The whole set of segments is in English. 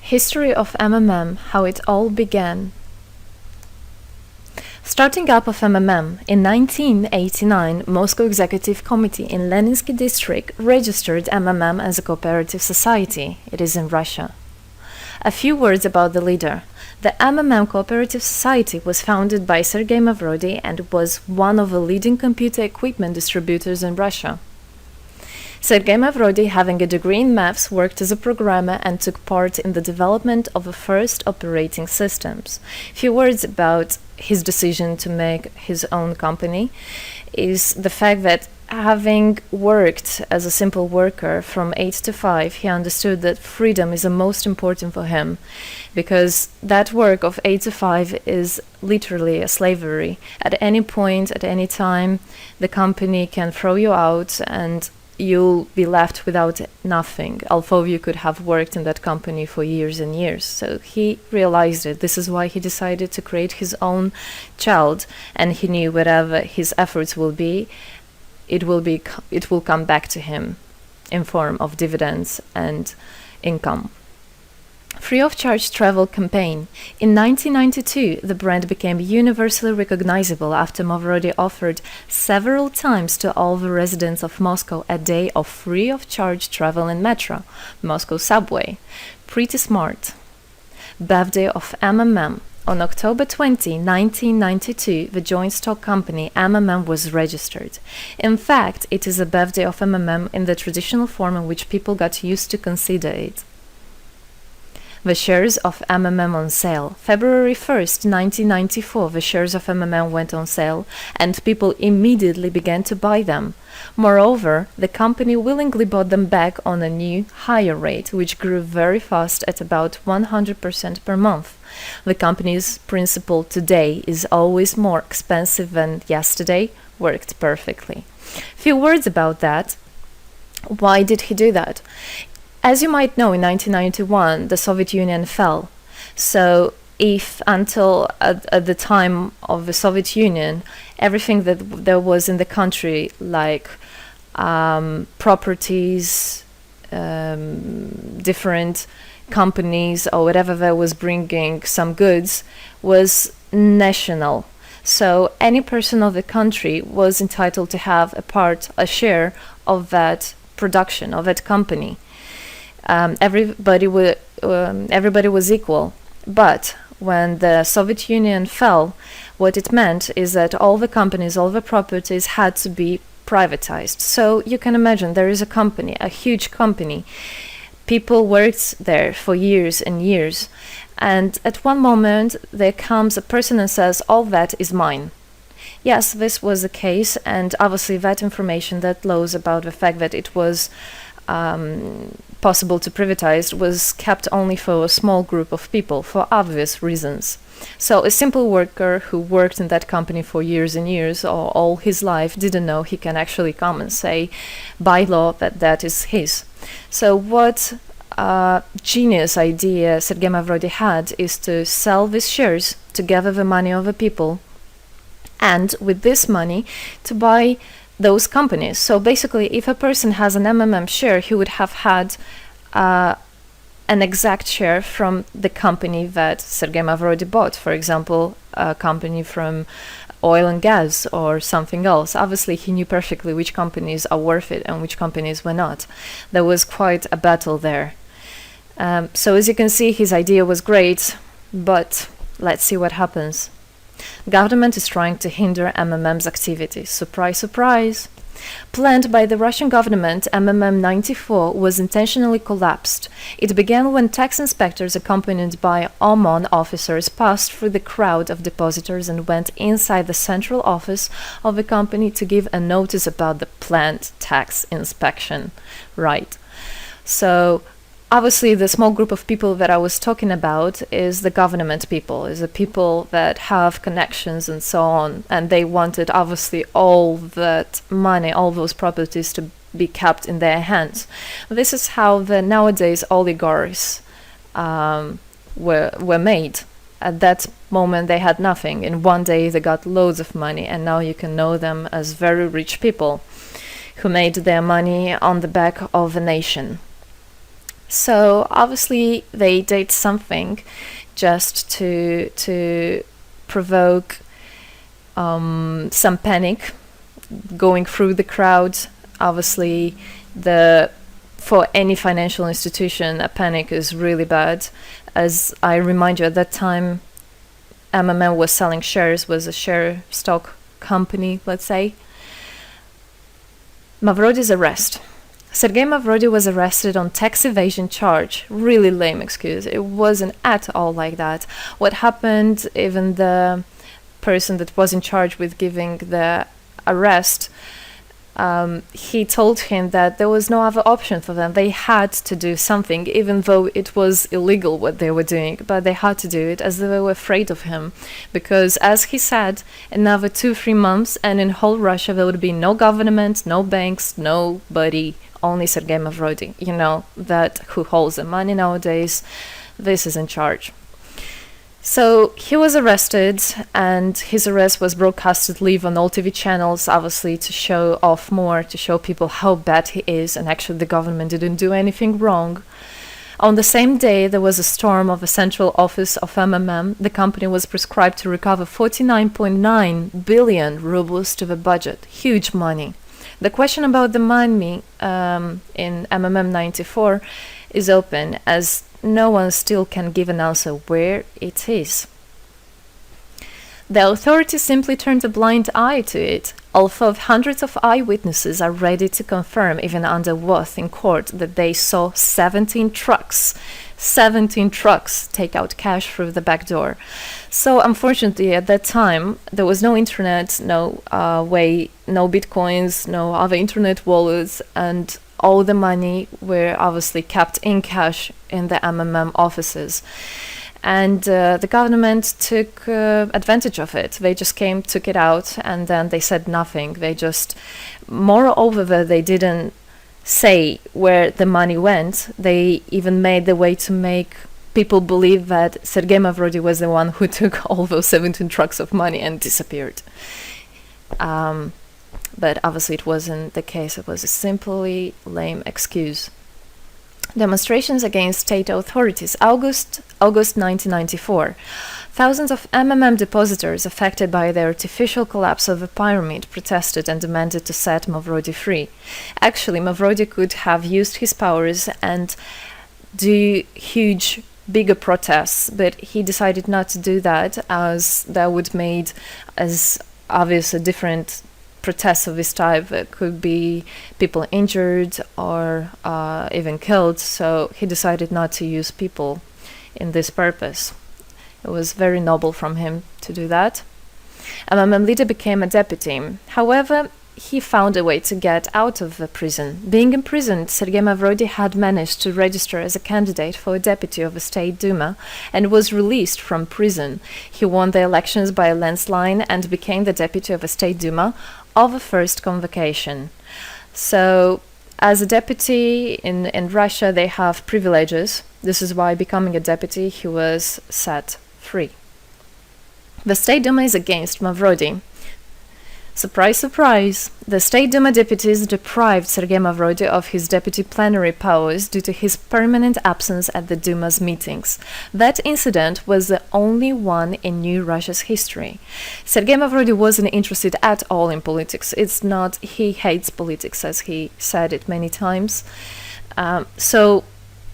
History of MMM, how it all began. Starting up of MMM, in 1989, Moscow Executive Committee in Leninsky district registered MMM as a cooperative society. It is in Russia. A few words about the leader. The MMM Cooperative Society was founded by Sergei Mavrodi and was one of the leading computer equipment distributors in Russia. Sergei Mavrodi, having a degree in maths, worked as a programmer and took part in the development of the first operating systems. A few words about his decision to make his own company is the fact that having worked as a simple worker from 8 to 5, he understood that freedom is the most important for him, because that work of 8 to 5 is literally a slavery. At any point, at any time, the company can throw you out and you'll be left without nothing, although you could have worked in that company for years and years. So he realized it. This is why he decided to create his own child, and he knew whatever his efforts will be, it will come back to him in form of dividends and income. Free of charge travel campaign. In 1992, the brand became universally recognizable after Mavrodi offered several times to all the residents of Moscow a day of free of charge travel in metro, Moscow subway. Pretty smart. Birthday of MMM. On October 20, 1992, the joint stock company MMM was registered. In fact, it is a birthday of MMM in the traditional form in which people got used to consider it. The shares of MMM on sale. February 1st, 1994, the shares of MMM went on sale, and people immediately began to buy them. Moreover, the company willingly bought them back on a new, higher rate, which grew very fast at about 100% per month. The company's principle today is always more expensive than yesterday worked perfectly. Few words about that. Why did he do that? As you might know, in 1991, the Soviet Union fell. So if until at the time of the Soviet Union, everything that there was in the country, like properties, different companies or whatever that was bringing some goods, was national. So any person of the country was entitled to have a share of that production, of that company. Everybody was equal. But when the Soviet Union fell, what it meant is that all the companies, all the properties had to be privatized. So you can imagine there is a company, a huge company. People worked there for years and years. And at one moment, there comes a person and says, all that is mine. Yes, this was the case. And obviously that information, that laws about the fact that it was possible to privatize was kept only for a small group of people for obvious reasons. So a simple worker who worked in that company for years and years or all his life didn't know he can actually come and say by law that that is his. So what genius idea Sergei Mavrodi had is to sell these shares to gather the money of the people, and with this money to buy those companies. So basically, if a person has an MMM share, he would have had an exact share from the company that Sergei Mavrodi bought. For example, a company from oil and gas or something else. Obviously, he knew perfectly which companies are worth it and which companies were not. There was quite a battle there. So as you can see, his idea was great, but let's see what happens. Government is trying to hinder MMM's activities. Surprise, surprise! Planned by the Russian government, MMM 94 was intentionally collapsed. It began when tax inspectors accompanied by OMON officers passed through the crowd of depositors and went inside the central office of the company to give a notice about the planned tax inspection. Right. So obviously, the small group of people that I was talking about is the government people, is the people that have connections and so on. And they wanted, obviously, all that money, all those properties to be kept in their hands. This is how the nowadays oligarchs were made. At that moment, they had nothing. In one day, they got loads of money. And now you can know them as very rich people who made their money on the back of a nation. So obviously they did something just to provoke some panic going through the crowd. Obviously, for any financial institution, a panic is really bad. As I remind you, at that time, MMM was selling shares, was a share stock company, let's say. Mavrody's arrest. Sergei Mavrody was arrested on tax evasion charge. Really lame excuse. It wasn't at all like that. What happened, even the person that was in charge with giving the arrest, he told him that there was no other option for them. They had to do something, even though it was illegal what they were doing, but they had to do it as they were afraid of him. Because, as he said, another 2-3 months and in whole Russia there would be no government, no banks, nobody, only Sergei Mavrody. You know, that who holds the money nowadays, this is in charge. So he was arrested, and his arrest was broadcasted live on all TV channels, obviously to show off more, to show people how bad he is, and actually the government didn't do anything wrong. On the same day, there was a storm of the central office of MMM. The company was prescribed to recover 49.9 billion rubles to the budget. Huge money. The question about the money in MMM 94 is open, as no one still can give an answer where it is. The authorities simply turned a blind eye to it, although hundreds of eyewitnesses are ready to confirm, even under oath in court, that they saw 17 trucks take out cash through the back door. So unfortunately, at that time, there was no internet, no bitcoins, no other internet wallets, and all the money were obviously kept in cash in the MMM offices. And the government took advantage of it. They just came, took it out, and then they said nothing. Moreover, they didn't say where the money went. They even made the way to make people believe that Sergei Mavrody was the one who took all those 17 trucks of money and disappeared. But obviously it wasn't the case. It was a simply lame excuse. Demonstrations against state authorities. August 1994. Thousands of MMM depositors affected by the artificial collapse of the pyramid protested and demanded to set Mavrody free. Actually, Mavrody could have used his powers and do huge, bigger protests, but he decided not to do that, as that would made as obvious a different protests of this type. It could be people injured or even killed, so he decided not to use people in this purpose. It was very noble from him to do that. MMM leader became a deputy. However, he found a way to get out of the prison. Being imprisoned, Sergei Mavrody had managed to register as a candidate for a deputy of the State Duma and was released from prison. He won the elections by a landslide and became the deputy of the State Duma of the first convocation. So, as a deputy in Russia, they have privileges. This is why, becoming a deputy, he was set free. The State Duma is against Mavrody. Surprise, surprise! The State Duma deputies deprived Sergei Mavrody of his deputy plenary powers due to his permanent absence at the Duma's meetings. That incident was the only one in New Russia's history. Sergei Mavrody wasn't interested at all in politics. It's not he hates politics, as he said it many times. So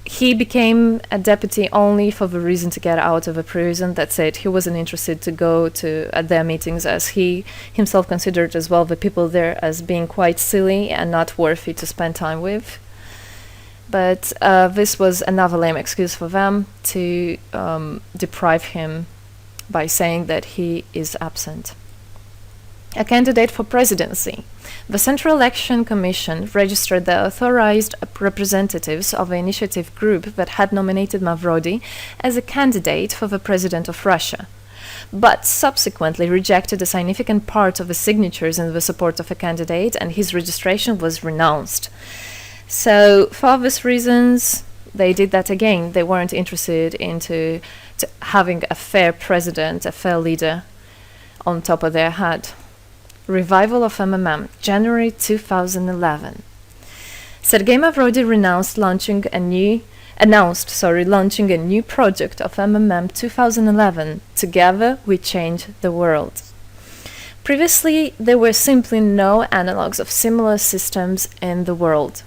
he became a deputy only for the reason to get out of a prison. That's it. He wasn't interested to go to at their meetings, as he himself considered as well the people there as being quite silly and not worthy to spend time with. But this was another lame excuse for them to deprive him by saying that he is absent. A candidate for presidency. The Central Election Commission registered the authorized representatives of the initiative group that had nominated Mavrody as a candidate for the president of Russia, but subsequently rejected a significant part of the signatures in the support of a candidate, and his registration was renounced. So, for obvious reasons, they did that again. They weren't interested into having a fair president, a fair leader on top of their head. Revival of MMM, January 2011. Sergei Mavrody renounced launching a new launching a new project of MMM 2011, Together We Change the World. Previously, there were simply no analogues of similar systems in the world.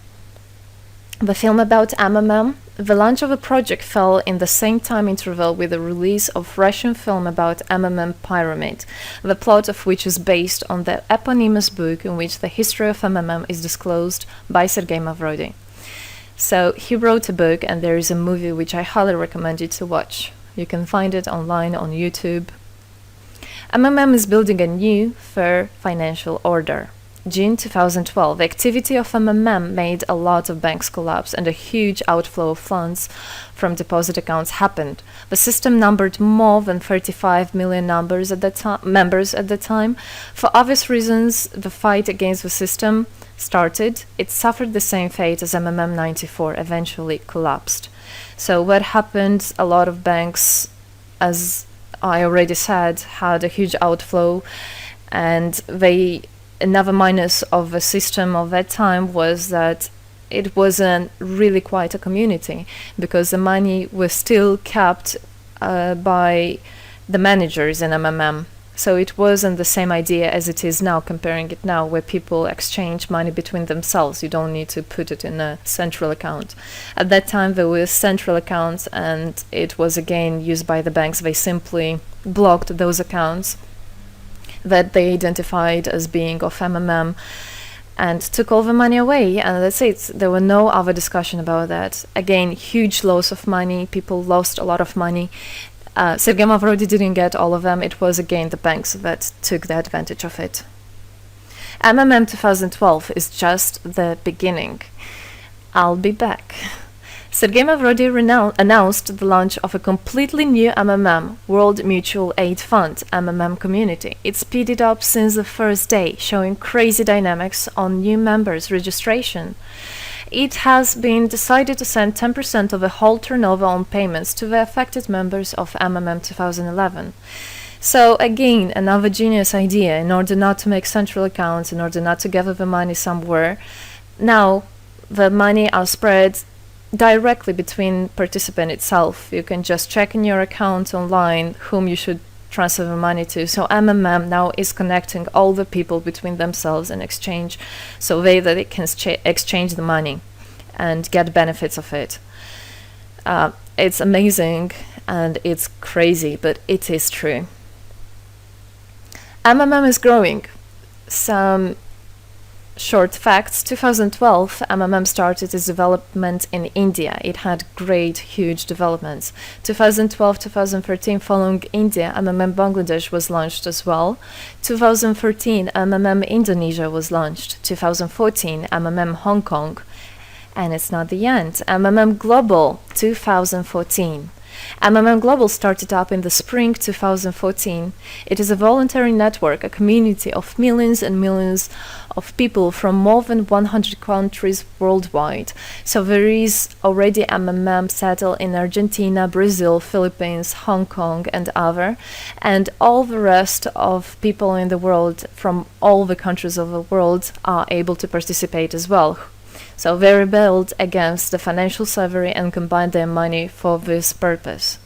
The film about MMM, the launch of a project fell in the same time interval with the release of Russian film about MMM Pyramid, the plot of which is based on the eponymous book in which the history of MMM is disclosed by Sergei Mavrodi. So he wrote a book, and there is a movie which I highly recommend you to watch. You can find it online on YouTube. MMM is building a new, fair financial order. June 2012, the activity of MMM made a lot of banks collapse and a huge outflow of funds from deposit accounts happened. The system numbered more than 35 million members at the time. For obvious reasons, the fight against the system started. It suffered the same fate as MMM 94, eventually collapsed. So what happened? A lot of banks, as I already said, had a huge outflow, and another minus of the system of that time was that it wasn't really quite a community, because the money was still kept by the managers in MMM. So it wasn't the same idea as it is now, comparing it now, where people exchange money between themselves. You don't need to put it in a central account. At that time, there were central accounts, and it was again used by the banks. They simply blocked those accounts that they identified as being of MMM and took all the money away, and that's it. There were no other discussion about that. Again, huge loss of money. People lost a lot of money. Sergei Mavrodi didn't get all of them. It was again the banks that took the advantage of it. MMM 2012 is just the beginning. I'll be back. Sergei Mavrodi announced the launch of a completely new MMM, World Mutual Aid Fund, MMM community. It speeded up since the first day, showing crazy dynamics on new members' registration. It has been decided to send 10% of the whole turnover on payments to the affected members of MMM 2011. So again, another genius idea. In order not to make central accounts, in order not to gather the money somewhere, now the money are spread directly between participant itself. You can just check in your account online whom you should transfer the money to. So MMM now is connecting all the people between themselves and exchange, so they can exchange the money and get benefits of it. It's amazing and it's crazy, but it is true. MMM is growing. Some short facts. 2012, MMM started its development in India. It had great, huge developments. 2012-2013, following India, MMM Bangladesh was launched as well. 2013, MMM Indonesia was launched. 2014, MMM Hong Kong. And it's not the end. MMM Global, 2014. MMM Global started up in the spring 2014. It is a voluntary network, a community of millions and millions of people from more than 100 countries worldwide. So there is already MMM settled in Argentina, Brazil, Philippines, Hong Kong, and other. And all the rest of people in the world from all the countries of the world are able to participate as well. So they rebelled against the financial slavery and combined their money for this purpose.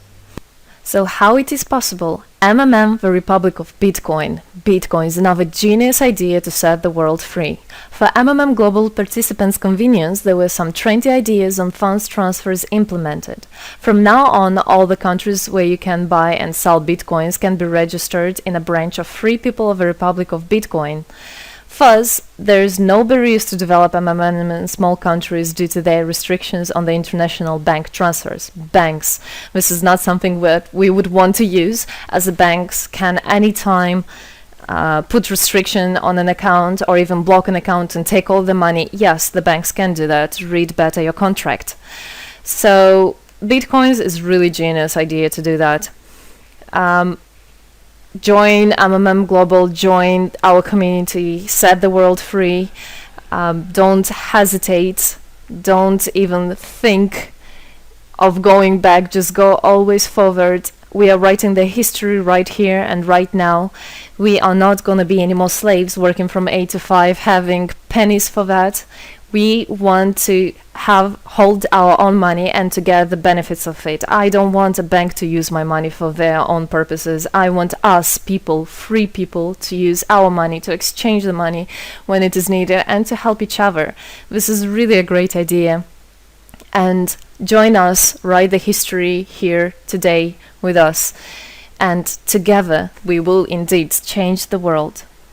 So how it is possible? MMM, the Republic of Bitcoin. Bitcoin is another genius idea to set the world free. For MMM Global participants' convenience, there were some 20 ideas on funds transfers implemented. From now on, all the countries where you can buy and sell Bitcoins can be registered in a branch of Free People of the Republic of Bitcoin. Thus, there is no barriers to develop MMM in small countries due to their restrictions on the international bank transfers. Banks. This is not something that we would want to use, as the banks can anytime put restriction on an account or even block an account and take all the money. Yes, the banks can do that. Read better your contract. So, Bitcoins is really genius idea to do that. Join MMM Global, join our community, set the world free. Don't hesitate, don't even think of going back, just go always forward. We are writing the history right here and right now. We are not going to be any more slaves working from 8 to 5, having pennies for that. We want to hold our own money and to get the benefits of it. I don't want a bank to use my money for their own purposes. I want us people, free people, to use our money, to exchange the money when it is needed, and to help each other. This is really a great idea. And join us, write the history here today with us. And together we will indeed change the world.